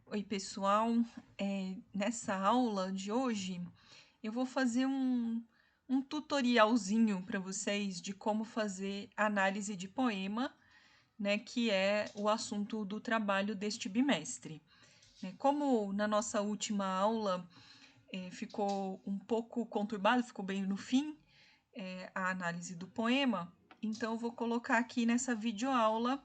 Oi, pessoal. Nessa aula de hoje, eu vou fazer um tutorialzinho para vocês de como fazer análise de poema, né, que é o assunto do trabalho deste bimestre. Como na nossa última aula ficou um pouco conturbado, ficou bem no fim, a análise do poema, então eu vou colocar aqui nessa videoaula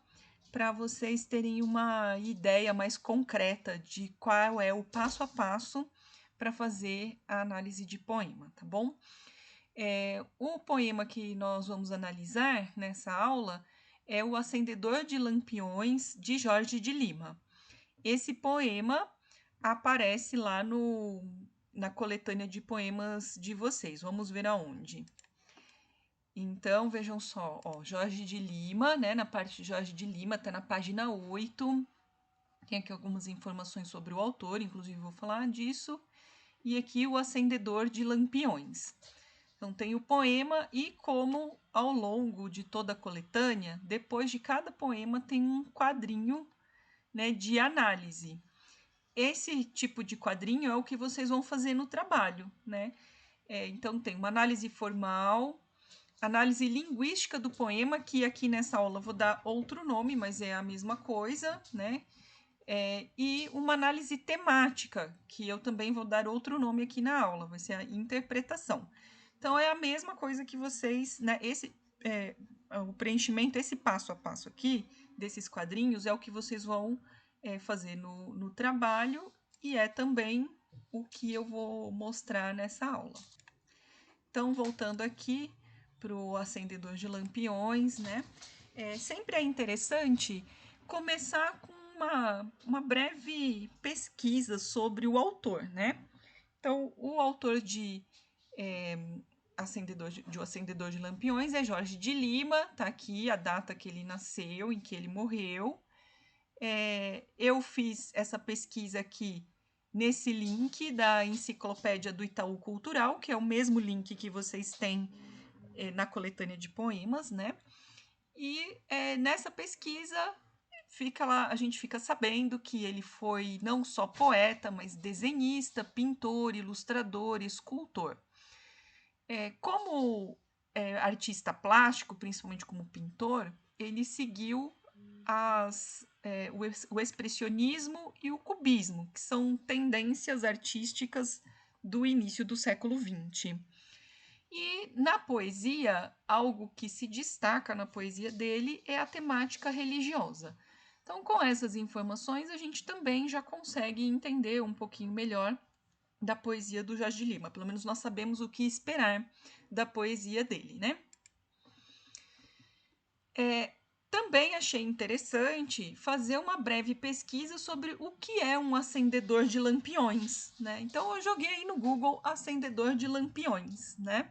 para vocês terem uma ideia mais concreta de qual é o passo a passo para fazer a análise de poema, tá bom? O poema que nós vamos analisar nessa aula é O Acendedor de Lampiões, de Jorge de Lima. Esse poema aparece lá na coletânea de poemas de vocês. Vamos ver aonde. Então, vejam só, ó, Jorge de Lima, né? Na parte de Jorge de Lima, tá na página 8. Tem aqui algumas informações sobre o autor, inclusive vou falar disso. E aqui o Acendedor de Lampiões. Então, tem o poema e como ao longo de toda a coletânea, depois de cada poema tem um quadrinho, né, de análise. Esse tipo de quadrinho é o que vocês vão fazer no trabalho, né? Então, tem uma análise formal, análise linguística do poema, que aqui nessa aula vou dar outro nome, mas é a mesma coisa, né? E uma análise temática, que eu também vou dar outro nome aqui na aula, vai ser a interpretação. Então, é a mesma coisa que vocês, né? O preenchimento, esse passo a passo aqui, desses quadrinhos, é o que vocês vão fazer no trabalho e é também o que eu vou mostrar nessa aula. Então, voltando aqui para o acendedor de lampiões, né? Sempre é interessante começar com uma breve pesquisa sobre o autor, né? Então, o autor de O Acendedor de Lampiões é Jorge de Lima, tá aqui a data que ele nasceu, em que ele morreu. Eu fiz essa pesquisa aqui nesse link da Enciclopédia do Itaú Cultural, que é o mesmo link que vocês têm na coletânea de poemas, né? E nessa pesquisa a gente fica sabendo que ele foi não só poeta, mas desenhista, pintor, ilustrador, escultor. Como artista plástico, principalmente como pintor, ele seguiu o expressionismo e o cubismo, que são tendências artísticas do início do século XX. E na poesia, algo que se destaca na poesia dele é a temática religiosa. Então, com essas informações, a gente também já consegue entender um pouquinho melhor da poesia do Jorge de Lima. Pelo menos nós sabemos o que esperar da poesia dele, né? Também achei interessante fazer uma breve pesquisa sobre o que é um acendedor de lampiões, né? Então eu joguei aí no Google acendedor de lampiões, né?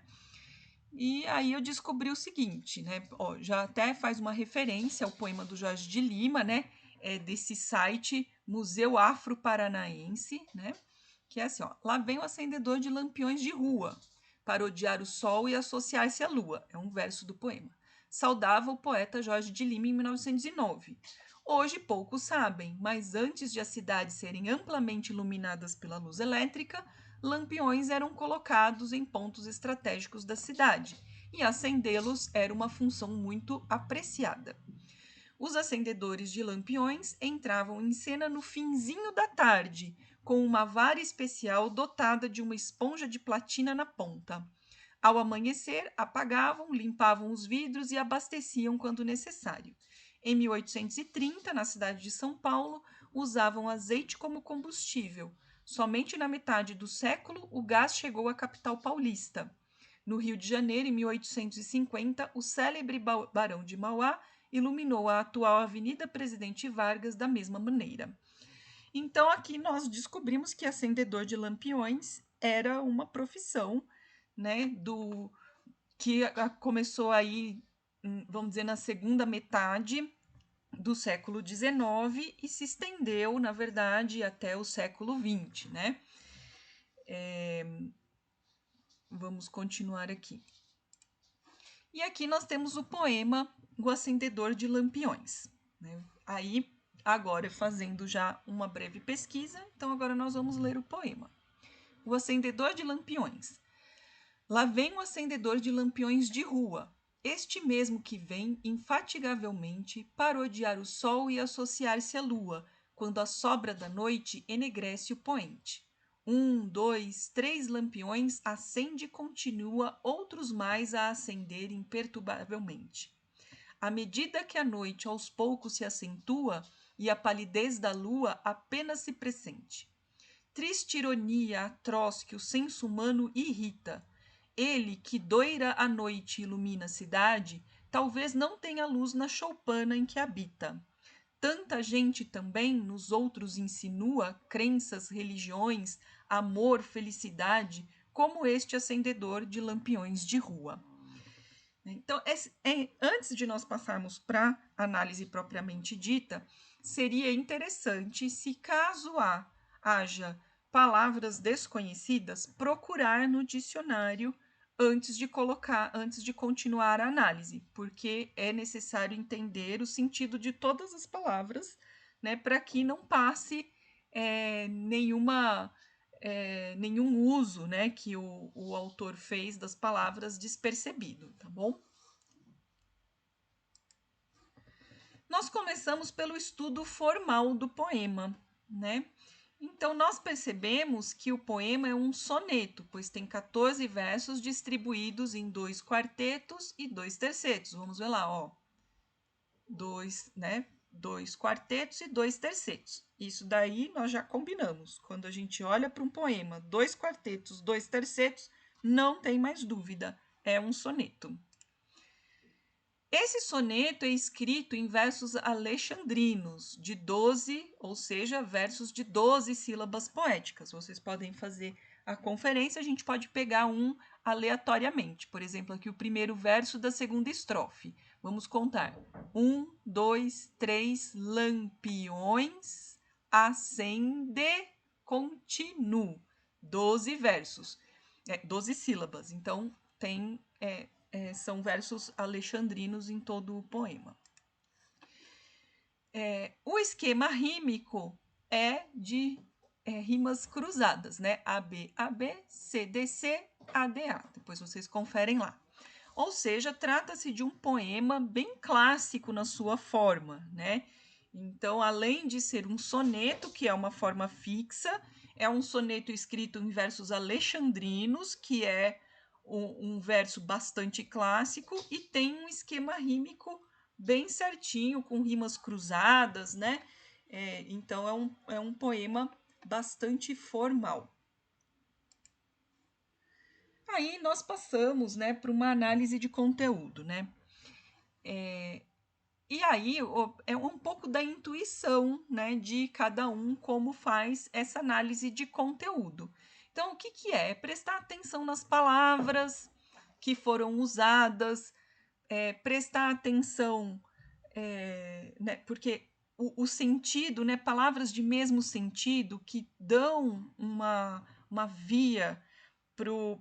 E aí eu descobri o seguinte, né? Ó, já até faz uma referência ao poema do Jorge de Lima, né? Desse site Museu Afro Paranaense, né? Que é assim, ó. Lá vem o acendedor de lampiões de rua, para odiar o sol e associar-se à lua. É um verso do poema. Saudava o poeta Jorge de Lima em 1909. Hoje poucos sabem, mas antes de as cidades serem amplamente iluminadas pela luz elétrica, lampiões eram colocados em pontos estratégicos da cidade, e acendê-los era uma função muito apreciada. Os acendedores de lampiões entravam em cena no finzinho da tarde, com uma vara especial dotada de uma esponja de platina na ponta. Ao amanhecer, apagavam, limpavam os vidros e abasteciam quando necessário. Em 1830, na cidade de São Paulo, usavam azeite como combustível. Somente na metade do século, o gás chegou à capital paulista. No Rio de Janeiro, em 1850, o célebre Barão de Mauá iluminou a atual Avenida Presidente Vargas da mesma maneira. Então, aqui nós descobrimos que acendedor de lampiões era uma profissão, né, que começou aí, vamos dizer, na segunda metade do século XIX e se estendeu, na verdade, até o século XX, né? Vamos continuar aqui. E aqui nós temos o poema O Acendedor de Lampiões, né? Aí agora fazendo já uma breve pesquisa, então agora nós vamos ler o poema. O acendedor de lampiões. Lá vem o acendedor de lampiões de rua, este mesmo que vem infatigavelmente parodiar o sol e associar-se à lua, quando a sobra da noite enegrece o poente. 1, 2, 3 lampiões acende e continua, outros mais a acender imperturbavelmente. À medida que a noite aos poucos se acentua e a palidez da lua apenas se pressente. Triste ironia atroz que o senso humano irrita. Ele, que doira a noite e ilumina a cidade, talvez não tenha luz na choupana em que habita. Tanta gente também nos outros insinua crenças, religiões, amor, felicidade, como este acendedor de lampiões de rua. Então, antes de nós passarmos para a análise propriamente dita, seria interessante, se caso haja palavras desconhecidas, procurar no dicionário antes de continuar a análise, porque é necessário entender o sentido de todas as palavras, né, para que não passe nenhum uso, né, que o autor fez das palavras despercebido, tá bom? Nós começamos pelo estudo formal do poema, né? Então, nós percebemos que o poema é um soneto, pois tem 14 versos distribuídos em 2 quartetos e 2 tercetos. Vamos ver lá, ó. 2 quartetos e 2 tercetos. Isso daí nós já combinamos. Quando a gente olha para um poema, 2 quartetos, 2 tercetos, não tem mais dúvida, é um soneto. Esse soneto é escrito em versos alexandrinos, de 12, ou seja, versos de 12 sílabas poéticas. Vocês podem fazer a conferência, a gente pode pegar um aleatoriamente. Por exemplo, aqui o primeiro verso da segunda estrofe. Vamos contar. 1, 2, 3, lampiões, acende, continuo. 12 versos, 12 sílabas. Então, são versos alexandrinos em todo o poema. O esquema rímico é de rimas cruzadas, né? AB, AB, CD, C, ADA. Depois vocês conferem lá. Ou seja, trata-se de um poema bem clássico na sua forma, né? Então, além de ser um soneto, que é uma forma fixa, é um soneto escrito em versos alexandrinos, que é um verso bastante clássico, e tem um esquema rímico bem certinho, com rimas cruzadas, né? Então, é um poema bastante formal. Aí nós passamos, né, para uma análise de conteúdo, né? E aí é um pouco da intuição, né, de cada um, como faz essa análise de conteúdo. Então, o que, que é? É prestar atenção nas palavras que foram usadas, prestar atenção, né, porque o sentido, né, palavras de mesmo sentido que dão uma via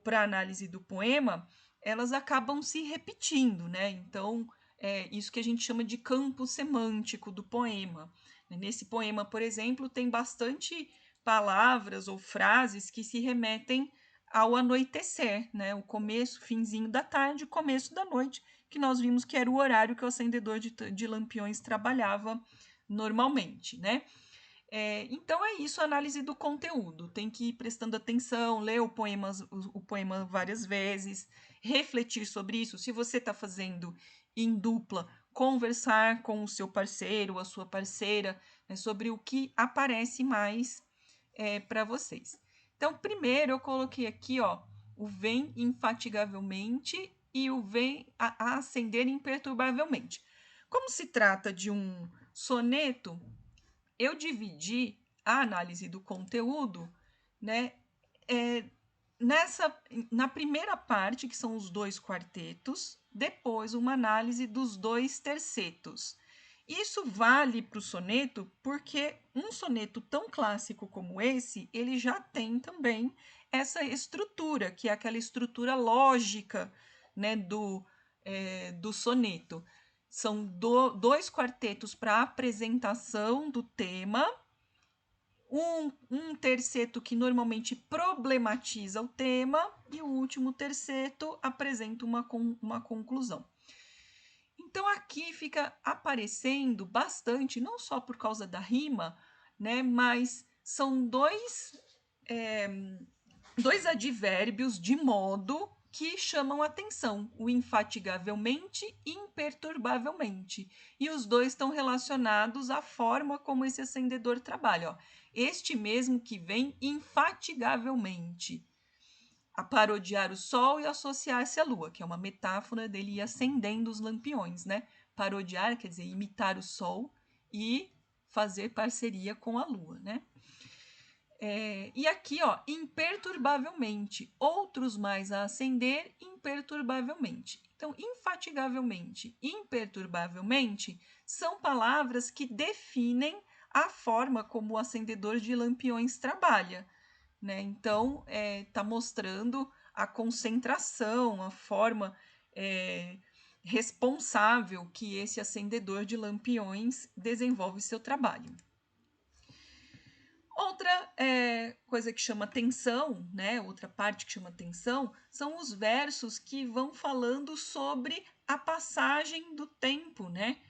para a análise do poema, elas acabam se repetindo, né? Então, é isso que a gente chama de campo semântico do poema. Nesse poema, por exemplo, tem bastante palavras ou frases que se remetem ao anoitecer, né? O começo, finzinho da tarde, começo da noite, que nós vimos que era o horário que o acendedor de lampiões trabalhava normalmente, né? Então é isso, a análise do conteúdo. Tem que ir prestando atenção, ler o poema várias vezes, refletir sobre isso. Se você está fazendo em dupla, conversar com o seu parceiro, a sua parceira, né, sobre o que aparece mais para vocês. Então, primeiro eu coloquei aqui, ó, o vem infatigavelmente e o vem a acender imperturbavelmente. Como se trata de um soneto, eu dividi a análise do conteúdo, né, na primeira parte, que são os 2 quartetos, depois uma análise dos 2 tercetos. Isso vale para o soneto porque um soneto tão clássico como esse, ele já tem também essa estrutura, que é aquela estrutura lógica, né, do soneto. São dois quartetos para apresentação do tema, um terceto que normalmente problematiza o tema e o último terceto apresenta uma conclusão. Então, aqui fica aparecendo bastante, não só por causa da rima, né, mas são dois advérbios de modo que chamam atenção, o infatigavelmente e imperturbavelmente. E os dois estão relacionados à forma como esse acendedor trabalha. Ó. Este mesmo que vem infatigavelmente a parodiar o sol e associar-se à lua, que é uma metáfora dele ir acendendo os lampiões, né? Parodiar quer dizer imitar o sol e fazer parceria com a lua, né? E aqui, ó, imperturbavelmente, outros mais a acender, imperturbavelmente. Então, infatigavelmente, imperturbavelmente são palavras que definem a forma como o acendedor de lampiões trabalha, né? Então, está mostrando a concentração, a forma responsável que esse acendedor de lampiões desenvolve seu trabalho. Outra coisa que chama atenção, né? Outra parte que chama atenção, são os versos que vão falando sobre a passagem do tempo, né?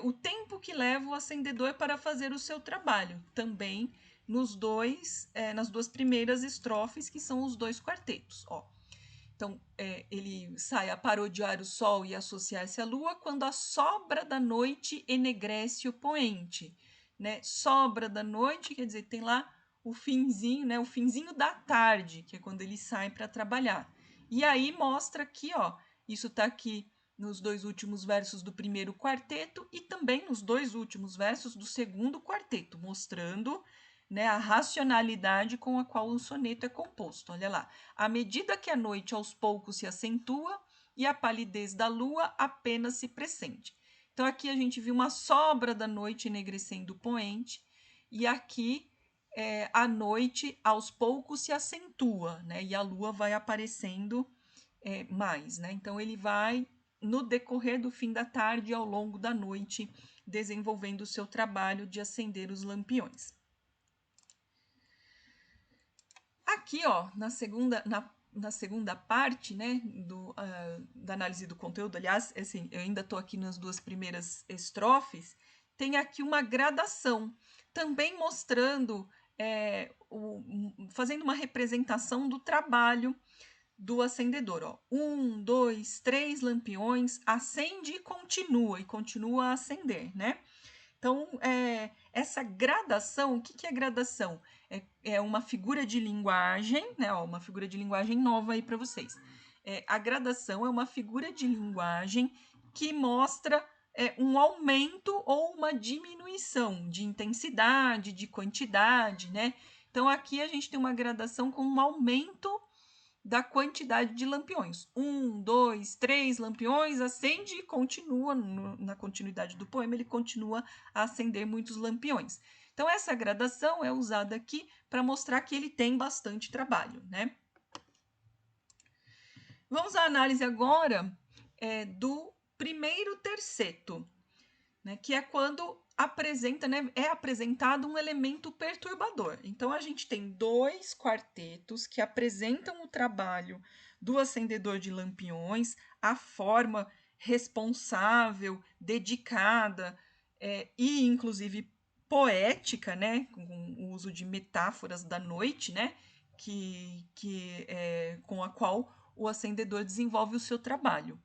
O tempo que leva o acendedor para fazer o seu trabalho, também nas duas primeiras estrofes, que são os dois quartetos. Ó. Então, ele sai a parodiar o sol e associar-se à lua quando a sobra da noite enegrece o poente. Né? Sobra da noite, quer dizer, tem lá o finzinho, né? O finzinho da tarde, que é quando ele sai para trabalhar. E aí mostra aqui, ó, isso está aqui nos dois últimos versos do primeiro quarteto e também nos dois últimos versos do segundo quarteto, mostrando, né, a racionalidade com a qual o soneto é composto. Olha lá. À medida que a noite aos poucos se acentua e a palidez da lua apenas se pressente. Então, aqui a gente viu uma sobra da noite enegrecendo o poente, e aqui a noite aos poucos se acentua, né? E a lua vai aparecendo mais, né? Então, ele vai, no decorrer do fim da tarde, ao longo da noite, desenvolvendo o seu trabalho de acender os lampiões. Aqui, ó, na segunda parte, né, da análise do conteúdo, aliás, assim, eu ainda estou aqui nas duas primeiras estrofes, tem aqui uma gradação, também mostrando, fazendo uma representação do trabalho do acendedor. Ó. 1, 2, 3 lampiões, acende e continua a acender, né? Então, essa gradação, o que é gradação? É uma figura de linguagem, né? Ó, uma figura de linguagem nova aí para vocês. A gradação é uma figura de linguagem que mostra um aumento ou uma diminuição de intensidade, de quantidade, né? Então, aqui a gente tem uma gradação com um aumento da quantidade de lampiões. 1, 2, 3 lampiões, acende e continua, na continuidade do poema, ele continua a acender muitos lampiões. Então, essa gradação é usada aqui para mostrar que ele tem bastante trabalho, né? Vamos à análise agora do primeiro terceto, né, que é quando é apresentado um elemento perturbador. Então, a gente tem dois quartetos que apresentam o trabalho do acendedor de lampiões, a forma responsável, dedicada e, inclusive, poética, né, com o uso de metáforas da noite, né, com a qual o acendedor desenvolve o seu trabalho.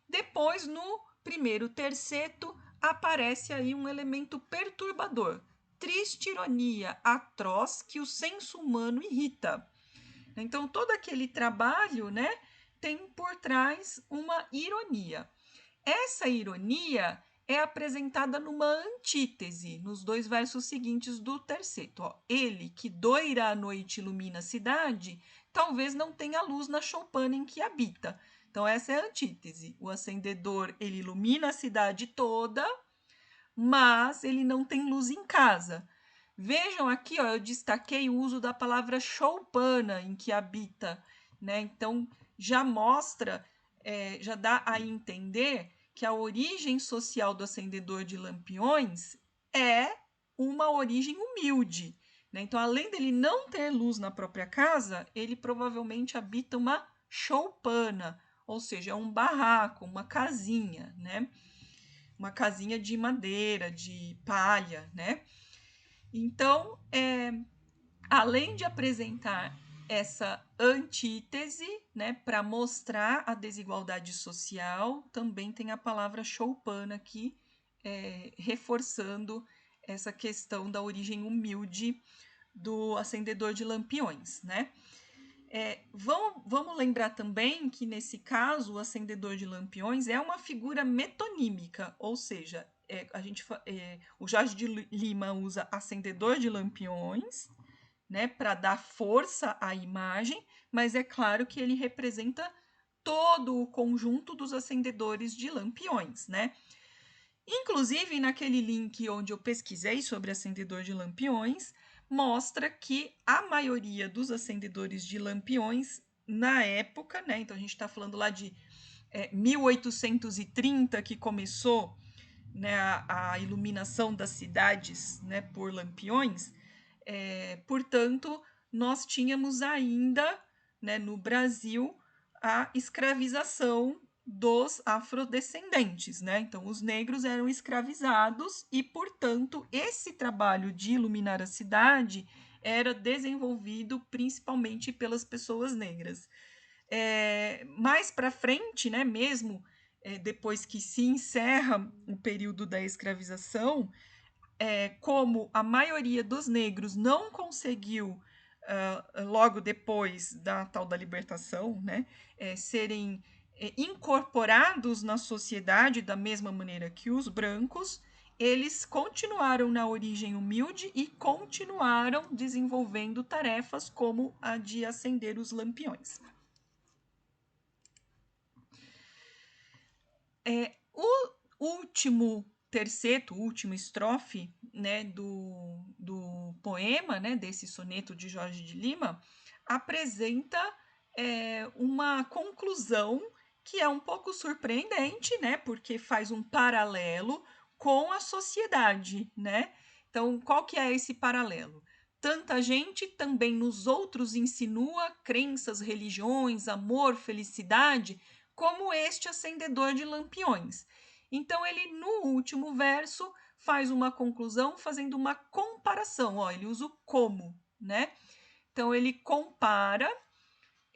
Depois, no primeiro terceto, aparece aí um elemento perturbador, triste ironia atroz que o senso humano irrita. Então, todo aquele trabalho, né, tem por trás uma ironia. Essa ironia é apresentada numa antítese, nos dois versos seguintes do terceto. Ó. Ele, que doira a noite ilumina a cidade, talvez não tenha luz na choupana em que habita. Então, essa é a antítese. O acendedor, ele ilumina a cidade toda, mas ele não tem luz em casa. Vejam aqui, ó, eu destaquei o uso da palavra choupana, em que habita, né? Então, já mostra, já dá a entender que a origem social do acendedor de lampiões é uma origem humilde, né? Então, além dele não ter luz na própria casa, ele provavelmente habita uma choupana, ou seja, um barraco, uma casinha, né? Uma casinha de madeira, de palha, né? Então, além de apresentar essa antítese, né, para mostrar a desigualdade social, também tem a palavra choupana aqui, reforçando essa questão da origem humilde do acendedor de lampiões, né? Vamos lembrar também que, nesse caso, o acendedor de lampiões é uma figura metonímica, ou seja, o Jorge de Lima usa acendedor de lampiões, né, para dar força à imagem, mas é claro que ele representa todo o conjunto dos acendedores de lampiões, né? Inclusive, naquele link onde eu pesquisei sobre acendedor de lampiões, mostra que a maioria dos acendedores de lampiões, na época, né? Então a gente está falando lá de 1830, que começou, né, a iluminação das cidades, né, por lampiões. Portanto, nós tínhamos ainda, né, no Brasil, a escravização dos afrodescendentes, né? Então, os negros eram escravizados e, portanto, esse trabalho de iluminar a cidade era desenvolvido principalmente pelas pessoas negras. Mais para frente, né, mesmo depois que se encerra o período da escravização, como a maioria dos negros não conseguiu, logo depois da tal da libertação, né, serem incorporados na sociedade da mesma maneira que os brancos, eles continuaram na origem humilde e continuaram desenvolvendo tarefas como a de acender os lampiões. O último terceto, última estrofe, né, do poema, né, desse soneto de Jorge de Lima, apresenta uma conclusão que é um pouco surpreendente, né, porque faz um paralelo com a sociedade, né? Então, qual que é esse paralelo? Tanta gente também nos outros insinua crenças, religiões, amor, felicidade, como este acendedor de lampiões. Então, ele, no último verso, faz uma conclusão fazendo uma comparação. Ó, ele usa o como, né? Então, ele compara,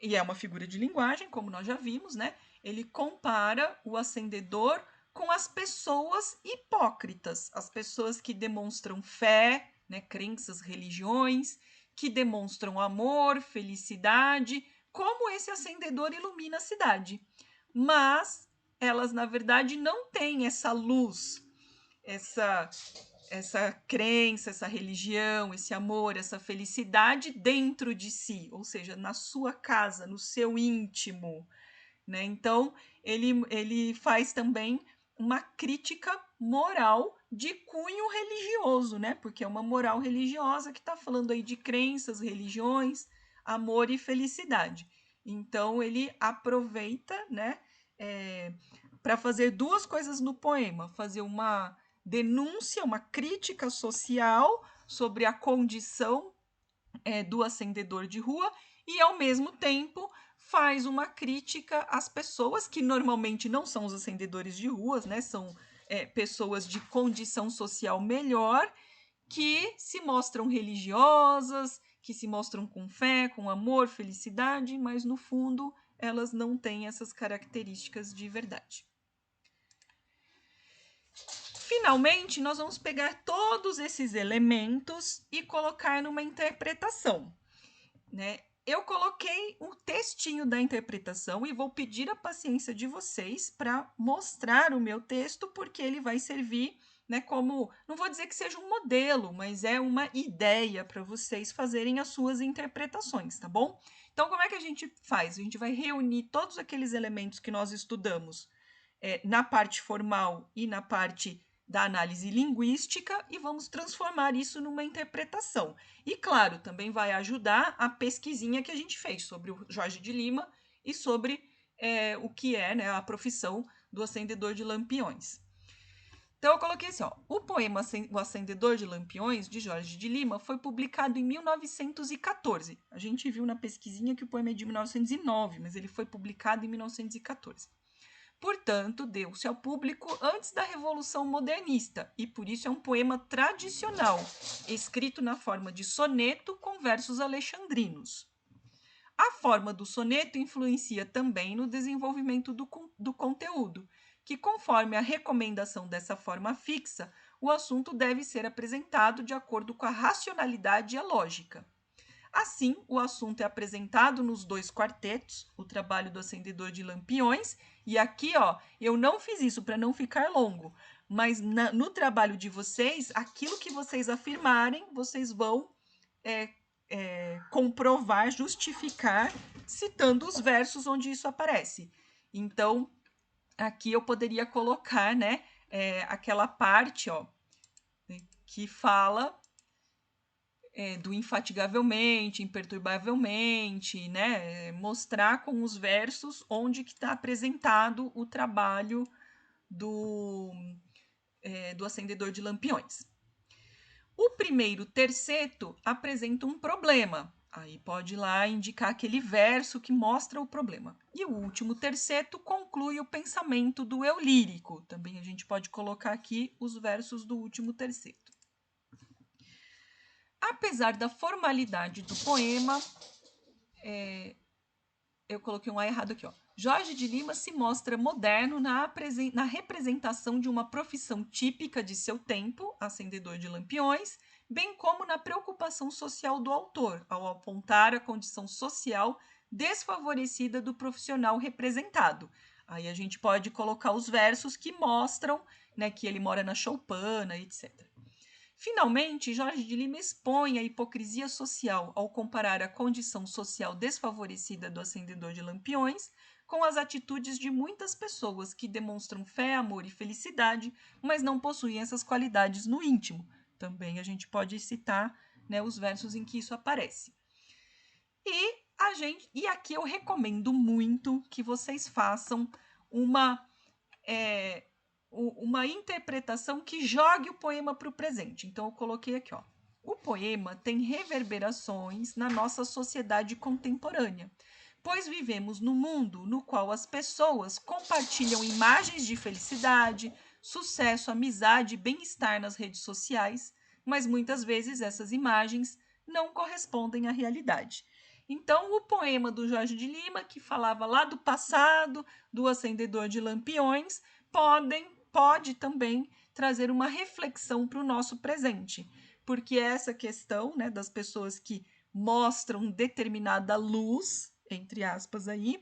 e é uma figura de linguagem, como nós já vimos, né? Ele compara o acendedor com as pessoas hipócritas, as pessoas que demonstram fé, né, crenças, religiões, que demonstram amor, felicidade, como esse acendedor ilumina a cidade. Mas elas, na verdade, não têm essa luz, essa crença, essa religião, esse amor, essa felicidade dentro de si, ou seja, na sua casa, no seu íntimo, né? Então, ele faz também uma crítica moral de cunho religioso, né? Porque é uma moral religiosa que está falando aí de crenças, religiões, amor e felicidade. Então, ele aproveita, né, para fazer duas coisas no poema: fazer uma denúncia, uma crítica social sobre a condição do acendedor de rua e, ao mesmo tempo, faz uma crítica às pessoas que normalmente não são os acendedores de ruas, né? São pessoas de condição social melhor que se mostram religiosas, que se mostram com fé, com amor, felicidade, mas no fundo elas não têm essas características de verdade. Finalmente, nós vamos pegar todos esses elementos e colocar numa interpretação, né? Eu coloquei um textinho da interpretação e vou pedir a paciência de vocês para mostrar o meu texto, porque ele vai servir, né, como, não vou dizer que seja um modelo, mas é uma ideia para vocês fazerem as suas interpretações, tá bom? Então, como é que a gente faz? A gente vai reunir todos aqueles elementos que nós estudamos na parte formal e na parte da análise linguística e vamos transformar isso numa interpretação. E, claro, também vai ajudar a pesquisinha que a gente fez sobre o Jorge de Lima e sobre o que é, né, a profissão do Acendedor de Lampiões. Então, eu coloquei assim, ó, o poema O Acendedor de Lampiões, de Jorge de Lima, foi publicado em 1914. A gente viu na pesquisinha que o poema é de 1909, mas ele foi publicado em 1914. Portanto, deu-se ao público antes da Revolução Modernista, e por isso é um poema tradicional, escrito na forma de soneto com versos alexandrinos. A forma do soneto influencia também no desenvolvimento do conteúdo, que, conforme a recomendação dessa forma fixa, o assunto deve ser apresentado de acordo com a racionalidade e a lógica. Assim, o assunto é apresentado nos 2 quartetos, o trabalho do Acendedor de Lampiões, e aqui, ó, eu não fiz isso para não ficar longo, mas no trabalho de vocês, aquilo que vocês afirmarem, vocês vão comprovar, justificar, citando os versos onde isso aparece. Então, aqui eu poderia colocar, né, aquela parte, ó, que fala do infatigavelmente, imperturbavelmente, né, mostrar com os versos onde que está apresentado o trabalho do Acendedor de Lampiões. O primeiro terceto apresenta um problema. Aí pode ir lá indicar aquele verso que mostra o problema. E o último terceto conclui o pensamento do eu lírico. Também a gente pode colocar aqui os versos do último terceto. Apesar da formalidade do poema, eu coloquei um A errado aqui, ó. Jorge de Lima se mostra moderno na representação de uma profissão típica de seu tempo, acendedor de lampiões, bem como na preocupação social do autor, ao apontar a condição social desfavorecida do profissional representado. Aí a gente pode colocar os versos que mostram, né, que ele mora na choupana, etc. Finalmente, Jorge de Lima expõe a hipocrisia social ao comparar a condição social desfavorecida do acendedor de lampiões com as atitudes de muitas pessoas que demonstram fé, amor e felicidade, mas não possuem essas qualidades no íntimo. Também a gente pode citar, né, os versos em que isso aparece. E aqui eu recomendo muito que vocês façam uma interpretação que jogue o poema para o presente. Então, eu coloquei aqui, ó. O poema tem reverberações na nossa sociedade contemporânea, pois vivemos num mundo no qual as pessoas compartilham imagens de felicidade, sucesso, amizade e bem-estar nas redes sociais, mas muitas vezes essas imagens não correspondem à realidade. Então, o poema do Jorge de Lima, que falava lá do passado, do acendedor de lampiões, pode também trazer uma reflexão para o nosso presente, porque essa questão, né, das pessoas que mostram determinada luz, entre aspas aí,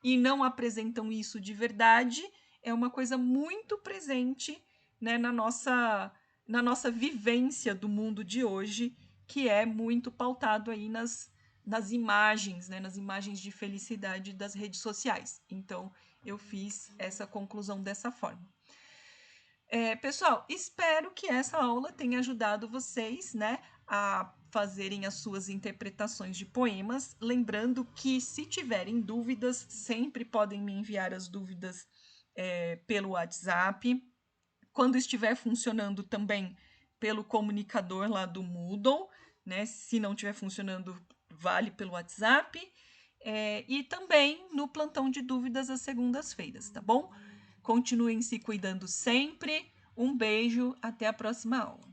e não apresentam isso de verdade, é uma coisa muito presente, né, na nossa vivência do mundo de hoje, que é muito pautado aí nas imagens, né, nas imagens de felicidade das redes sociais. Então, eu fiz essa conclusão dessa forma. Pessoal, espero que essa aula tenha ajudado vocês, né, a fazerem as suas interpretações de poemas. Lembrando que, se tiverem dúvidas, sempre podem me enviar as dúvidas pelo WhatsApp. Quando estiver funcionando também pelo comunicador lá do Moodle, né? Se não estiver funcionando, vale pelo WhatsApp. E também no plantão de dúvidas às segundas-feiras, tá bom? Continuem se cuidando sempre. Um beijo, até a próxima aula.